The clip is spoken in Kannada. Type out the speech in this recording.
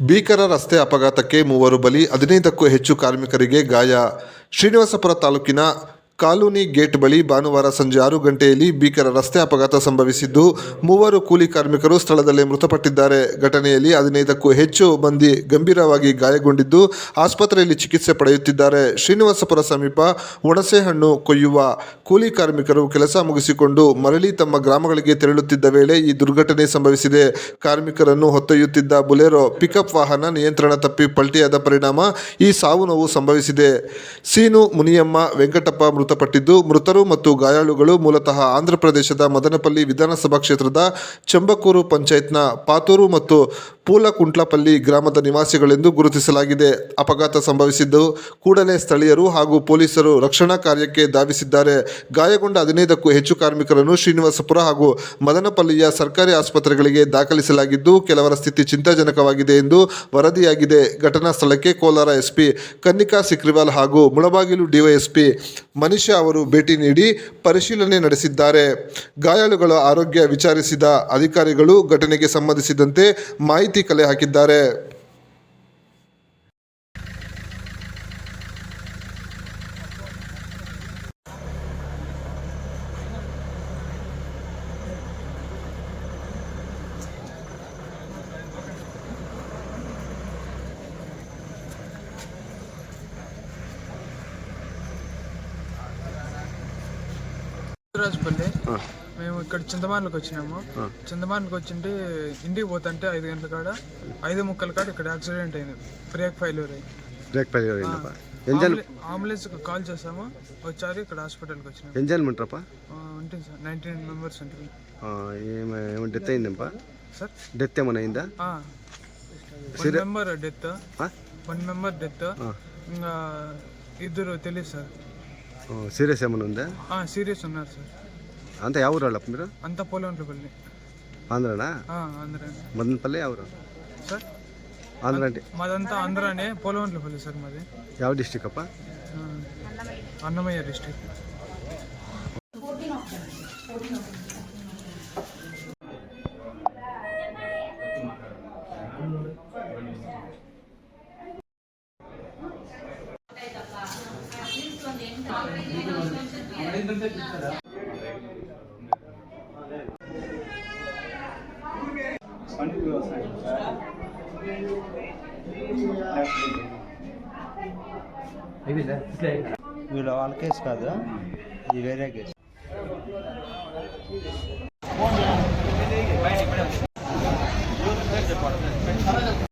ಭೀಕರ ರಸ್ತೆ ಅಪಘಾತಕ್ಕೆ 3 ಬಲಿ, 15ಕ್ಕೂ ಹೆಚ್ಚು ಕಾರ್ಮಿಕರಿಗೆ ಗಾಯ. ಶ್ರೀನಿವಾಸಪುರ ತಾಲೂಕಿನ ಕಾಲೋನಿ ಗೇಟ್ ಬಳಿ ಭಾನುವಾರ ಸಂಜೆ 6 ಗಂಟೆಯಲ್ಲಿ ಭೀಕರ ರಸ್ತೆ ಅಪಘಾತ ಸಂಭವಿಸಿದ್ದು, 3 ಕೂಲಿ ಕಾರ್ಮಿಕರು ಸ್ಥಳದಲ್ಲೇ ಮೃತಪಟ್ಟಿದ್ದಾರೆ. ಘಟನೆಯಲ್ಲಿ 15ಕ್ಕೂ ಹೆಚ್ಚು ಮಂದಿ ಗಂಭೀರವಾಗಿ ಗಾಯಗೊಂಡಿದ್ದು, ಆಸ್ಪತ್ರೆಯಲ್ಲಿ ಚಿಕಿತ್ಸೆ ಪಡೆಯುತ್ತಿದ್ದಾರೆ. ಶ್ರೀನಿವಾಸಪುರ ಸಮೀಪ ಹುಣಸೆಹಣ್ಣು ಕೊಯ್ಯುವ ಕೂಲಿ ಕಾರ್ಮಿಕರು ಕೆಲಸ ಮುಗಿಸಿಕೊಂಡು ಮರಳಿ ತಮ್ಮ ಗ್ರಾಮಗಳಿಗೆ ತೆರಳುತ್ತಿದ್ದ ವೇಳೆ ಈ ದುರ್ಘಟನೆ ಸಂಭವಿಸಿದೆ. ಕಾರ್ಮಿಕರನ್ನು ಹೊತ್ತೊಯ್ಯುತ್ತಿದ್ದ ಬುಲೆರೋ ಪಿಕಪ್ ವಾಹನ ನಿಯಂತ್ರಣ ತಪ್ಪಿ ಪಲ್ಟಿಯಾದ ಪರಿಣಾಮ ಈ ಸಾವು ನೋವು ಸಂಭವಿಸಿದೆ. ಸೀನು, ಮುನಿಯಮ್ಮ, ವೆಂಕಟಪ್ಪ ಮೃತಪಟ್ಟಿದ್ದು, ಮೃತರು ಮತ್ತು ಗಾಯಾಳುಗಳು ಮೂಲತಃ ಆಂಧ್ರಪ್ರದೇಶದ ಮದನಪಲ್ಲಿ ವಿಧಾನಸಭಾ ಕ್ಷೇತ್ರದ ಚಂಬಕೂರು ಪಂಚಾಯತ್ನ ಪಾತೂರು ಮತ್ತು ಪೂಲಕುಂಟ್ಲಪಲ್ಲಿ ಗ್ರಾಮದ ನಿವಾಸಿಗಳೆಂದು ಗುರುತಿಸಲಾಗಿದೆ. ಅಪಘಾತ ಸಂಭವಿಸಿದ್ದು ಕೂಡಲೇ ಸ್ಥಳೀಯರು ಹಾಗೂ ಪೊಲೀಸರು ರಕ್ಷಣಾ ಕಾರ್ಯಕ್ಕೆ ಧಾವಿಸಿದ್ದಾರೆ. ಗಾಯಗೊಂಡ 15ಕ್ಕೂ ಹೆಚ್ಚು ಕಾರ್ಮಿಕರನ್ನು ಶ್ರೀನಿವಾಸಪುರ ಹಾಗೂ ಮದನಪಲ್ಲಿಯ ಸರ್ಕಾರಿ ಆಸ್ಪತ್ರೆಗಳಿಗೆ ದಾಖಲಿಸಲಾಗಿದ್ದು, ಕೆಲವರ ಸ್ಥಿತಿ ಚಿಂತಾಜನಕವಾಗಿದೆ ಎಂದು ವರದಿಯಾಗಿದೆ. ಘಟನಾ ಸ್ಥಳಕ್ಕೆ ಕೋಲಾರ ಎಸ್ಪಿ ಕನ್ನಿಕಾ ಸಿಕ್ರಿವಾಲ್ ಹಾಗೂ ಮುಳಬಾಗಿಲು ಡಿವೈಎಸ್ಪಿ ಮನಿಷಾ ಅವರು ಭೇಟಿ ನೀಡಿ ಪರಿಶೀಲನೆ ನಡೆಸಿದ್ದಾರೆ. ಗಾಯಾಳುಗಳ ಆರೋಗ್ಯ ವಿಚಾರಿಸಿದ ಅಧಿಕಾರಿಗಳು ಘಟನೆಗೆ ಸಂಬಂಧಿಸಿದಂತೆ ಮಾಹಿತಿ ಕಲೆ ಹಾಕಿದ್ದಾರೆ. రాజపల్లి మేము ఇక్కడ చింతమానులకు వచ్చినాము. చింతమానులకు వచ్చింటే ఇంటికి పోతుంటే 5 గంటల కాడ 5:30 కాడ ఇక్కడ యాక్సిడెంట్ అయింది. బ్రేక్ ఫెయిల్యూర్ అయ్యి అంబులెన్స్ కాల్ చేసాము, వచ్చారు. ఇక్కడ హాస్పిటల్కి వచ్చినాము. ఉంటుంది సార్, 19 మెంబర్స్ ఉంటుంది. డెత్ అయిందప్ప సార్? డెత్ ఏమైనా అయిందా? 1 మెంబర్ డెత్, 1 మెంబర్ డెత్, ఇంకా 2 తెలియదు సార్. సీరియస్ ఏమైనా ఉందా? సీరియస్ ఉన్నారు సార్. అంతా ಯಾವ ಊರು మీరు? అంతా పోలంట్లపల్లి. ఆంధ్రనా? ఆంధ్ర. మదనపల్లి ఎవరు సార్? ఆంధ్ర అంటే మాదంతా ఆంధ్రానే, పోలంట్లపల్లి సార్ మాది. ಯಾವ డిస్ట్రిక్ట్ అప్ప? అన్నమయ్య డిస్ట్రిక్ట్. వీళ్ళ వాళ్ళ కేసు కాదు, ఇది వేరే కేసు.